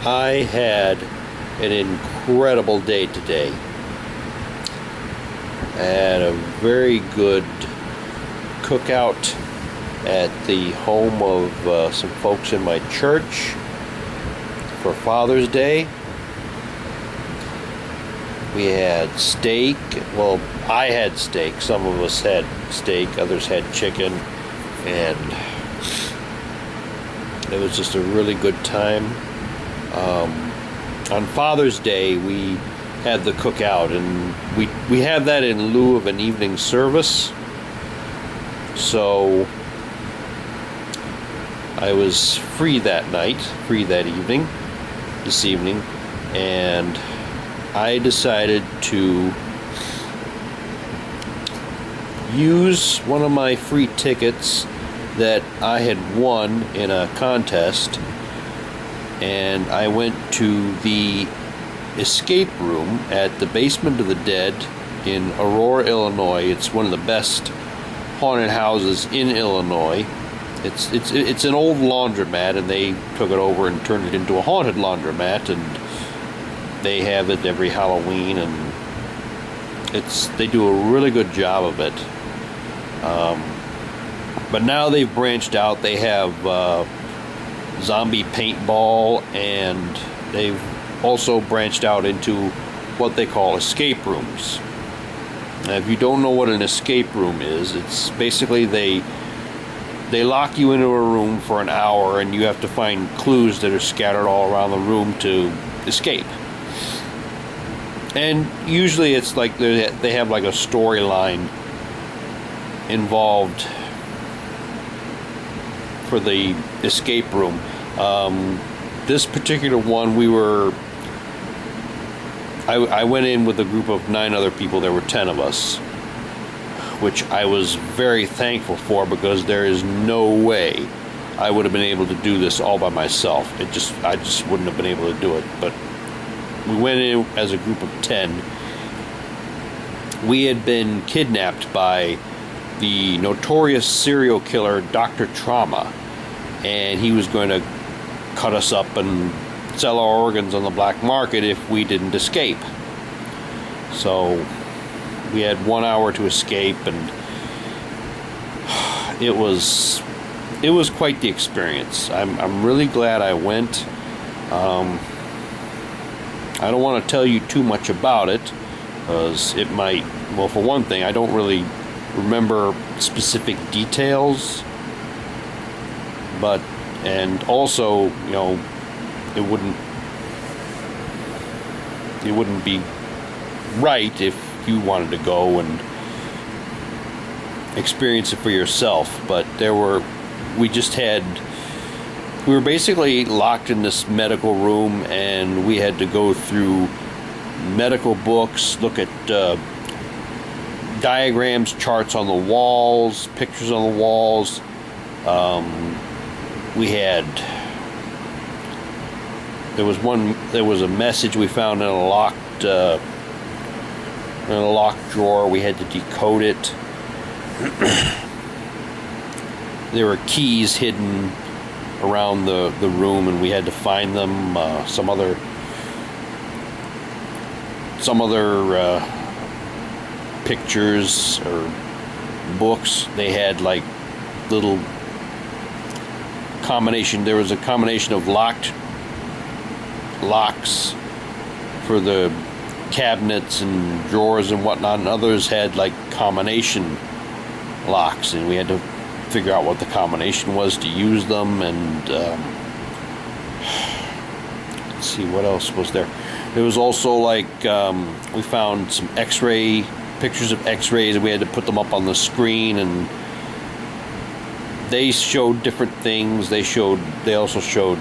I had an incredible day today. I had a very good cookout at the home of some folks in my church for Father's Day. We had steak. Well, I had steak. Some of us had steak, others had chicken, and it was just a really good time. On Father's Day, we had the cookout, and we had that in lieu of an evening service. So I was free that night, this evening, and I decided to use one of my free tickets that I had won in a contest, and I went to the escape room at the Basement of the Dead in Aurora, Illinois. It's one of the best haunted houses in Illinois. It's an old laundromat, and they took it over and turned it into a haunted laundromat, and they have it every Halloween, and they do a really good job of it. But now they've branched out. They have zombie paintball, and they've also branched out into what they call escape rooms. Now, if you don't know what an escape room is, it's basically they lock you into a room for an hour, and you have to find clues that are scattered all around the room to escape. And usually it's like they have like a storyline involved for the escape room. This particular one, I went in with a group of 9 other people. There were 10 of us, which I was very thankful for, because there is no way I would have been able to do this all by myself. I just wouldn't have been able to do it. But we went in as a group of 10. We had been kidnapped by the notorious serial killer Dr. Trauma, and he was going to cut us up and sell our organs on the black market if we didn't escape. So we had 1 hour to escape, and it was quite the experience. I'm really glad I went. I don't want to tell you too much about it, because it might, well, for one thing, I don't really remember specific details, and also, you know, it wouldn't be right if you wanted to go and experience it for yourself. But we were basically locked in this medical room, and we had to go through medical books, look at diagrams, charts on the walls, pictures on the walls. There was a message we found in a locked drawer. We had to decode it. There were keys hidden around the room, and we had to find them. Some other pictures or books. They had like little combination. There was a combination of locks for the cabinets and drawers and whatnot, and others had like combination locks, and we had to figure out what the combination was to use them. And let's see, what else was there. There was also like we found some pictures of x-rays, and we had to put them up on the screen, and they showed different things. They also showed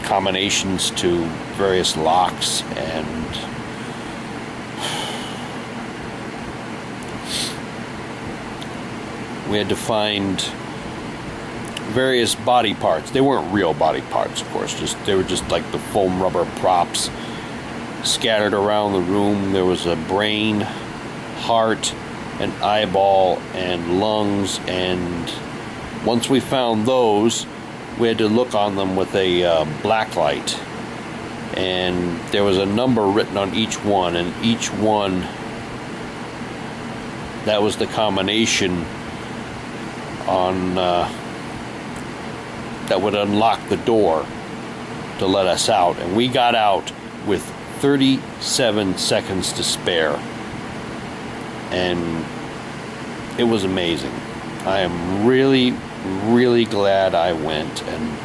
combinations to various locks, and we had to find various body parts. They weren't real body parts, of course. They were just like the foam rubber props scattered around the room. There was a brain, heart, an eyeball, and lungs, and once we found those, we had to look on them with a black light and there was a number written on each one, and each one, that was the combination on that would unlock the door to let us out, and we got out with 37 seconds to spare, and it was amazing. I am really, really glad I went, and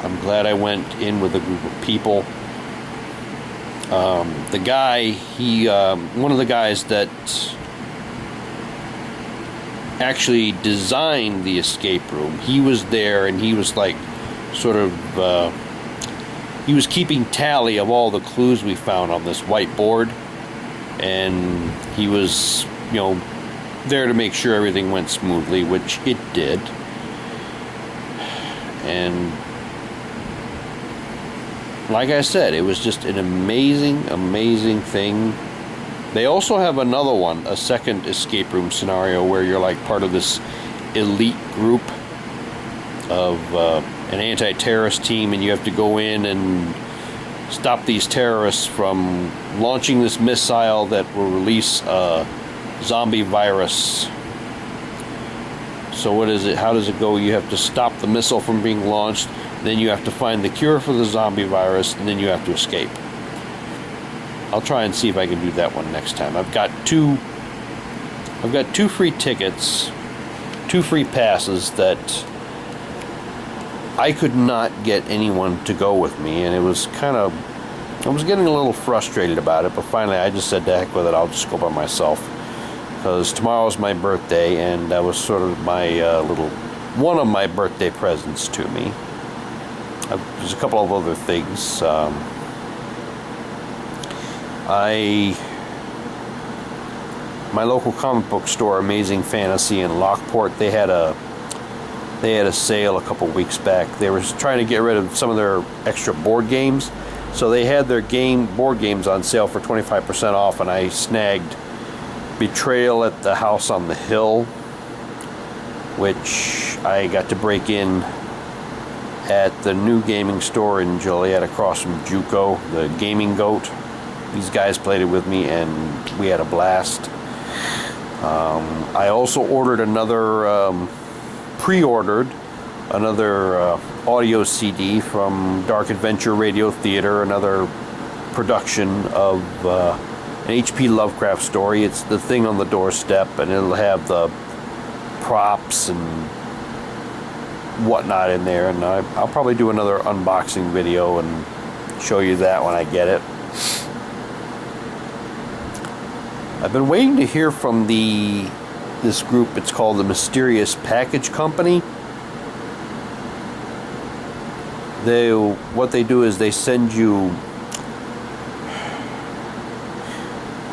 I'm glad I went in with a group of people. The guy, one of the guys that actually designed the escape room, he was there, and he was like sort of he was keeping tally of all the clues we found on this whiteboard, and he was, you know, there to make sure everything went smoothly, which it did. And like I said, it was just an amazing, amazing thing. They also have another one, a second escape room scenario, where you're like part of this elite group of an anti-terrorist team, and you have to go in and stop these terrorists from launching this missile that will release a zombie virus. So what is it? How does it go? You have to stop the missile from being launched, then you have to find the cure for the zombie virus, and then you have to escape. I'll try and see if I can do that one next time. I've got two free tickets, 2 free passes that I could not get anyone to go with me, and it was kind of, I was getting a little frustrated about it, but finally I just said, to heck with it, I'll just go by myself, because tomorrow's my birthday, and that was sort of my one of my birthday presents to me. There's a couple of other things. My local comic book store, Amazing Fantasy in Lockport, they had a sale a couple weeks back. They were trying to get rid of some of their extra board games, so they had their board games on sale for 25% off, and I snagged Betrayal at the House on the Hill, which I got to break in at the new gaming store in Joliet across from JUCO, the Gaming Goat. These guys played it with me, and we had a blast. I also ordered pre-ordered another audio CD from Dark Adventure Radio Theater, another production of an H.P. Lovecraft story. It's The Thing on the Doorstep, and it'll have the props and whatnot in there, and I'll probably do another unboxing video and show you that when I get it. I've been waiting to hear from this group. It's called the Mysterious Package Company. What they do is they send you,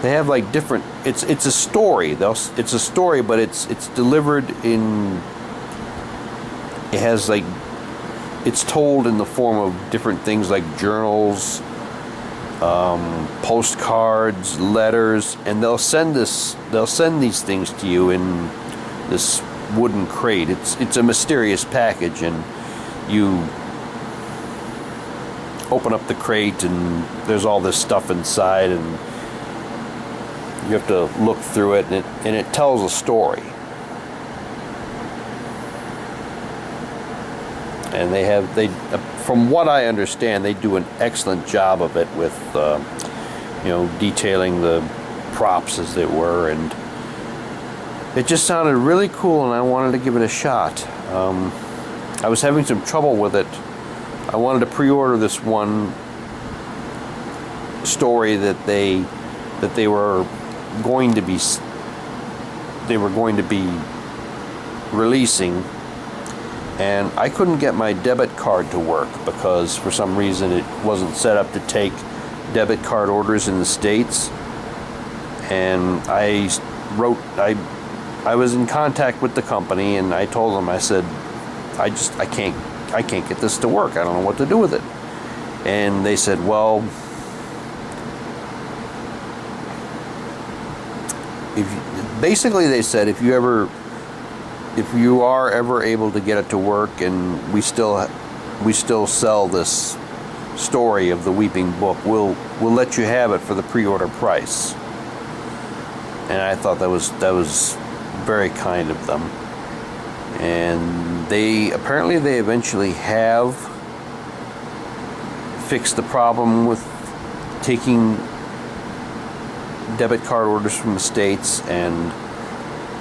they have like different, it's a story. It's a story, but it's delivered in, it has like, it's told in the form of different things like journals, postcards, letters, and they'll send these things to you in this wooden crate. It's a mysterious package, and you open up the crate and there's all this stuff inside, and you have to look through it, and it tells a story. And from what I understand, they do an excellent job of it with, detailing the props as they were, and it just sounded really cool, and I wanted to give it a shot. I was having some trouble with it. I wanted to pre-order this one story that they were going to be releasing. And I couldn't get my debit card to work because for some reason it wasn't set up to take debit card orders in the States. And I was in contact with the company, and I told them, I said, I can't get this to work. I don't know what to do with it. And they said, well, basically they said, if you are ever able to get it to work, and we still sell this story of the Weeping Book, we'll let you have it for the pre-order price. And I thought that was very kind of them. And they eventually have fixed the problem with taking debit card orders from the States, and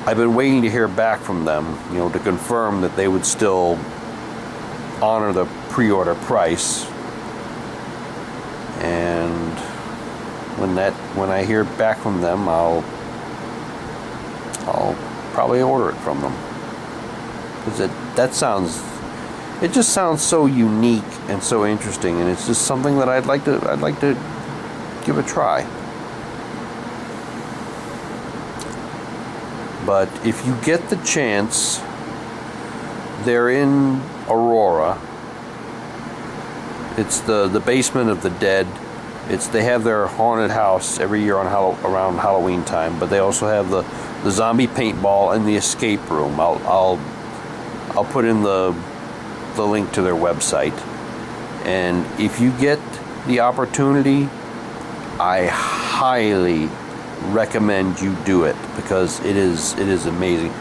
I've been waiting to hear back from them, to confirm that they would still honor the pre-order price. And when I hear back from them, I'll probably order it from them, because it just sounds so unique and so interesting, and it's just something that I'd like to give a try. But if you get the chance, they're in Aurora. It's the basement of the dead. They have their haunted house every year around Halloween time, but they also have the zombie paintball and the escape room. I'll put in the link to their website. And if you get the opportunity, I highly recommend you do it, because it is amazing.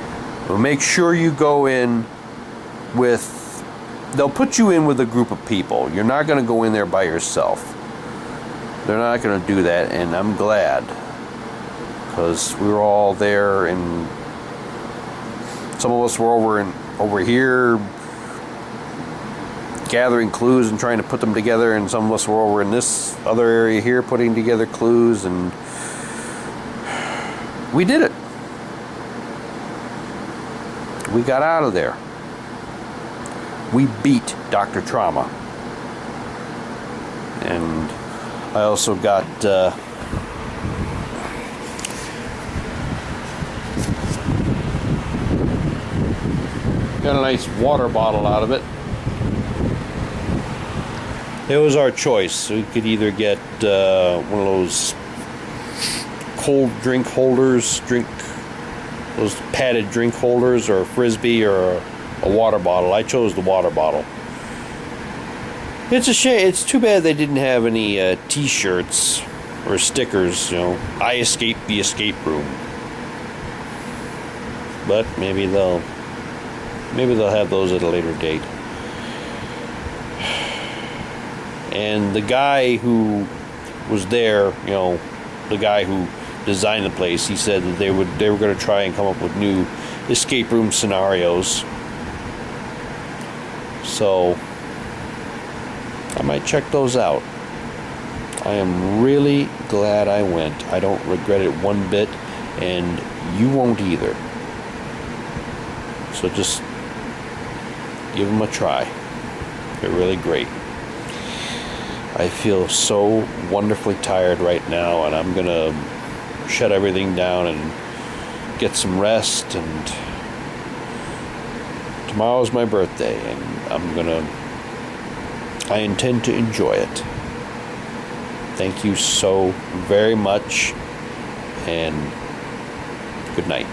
But make sure you go in with, they'll put you in with a group of people. You're not going to go in there by yourself. They're not going to do that, and I'm glad, because we were all there, and some of us were over here gathering clues and trying to put them together, and some of us were over in this other area here putting together clues, and we did it. We got out of there. We beat Dr. Trauma. And I also got got a nice water bottle out of it. It was our choice. We could either get one of those cold drink holders, those padded drink holders, or a Frisbee, or a water bottle. I chose the water bottle. It's a shame. It's too bad they didn't have any t-shirts or stickers, I escaped the escape room. But maybe they'll have those at a later date. And the guy who was there, the guy who designed the place, he said that they were going to try and come up with new escape room scenarios. So I might check those out. I am really glad I went. I don't regret it one bit, and you won't either. So just give them a try. They're really great. I feel so wonderfully tired right now, and I'm gonna shut everything down and get some rest. And tomorrow's my birthday, and I intend to enjoy it. Thank you so very much, and good night.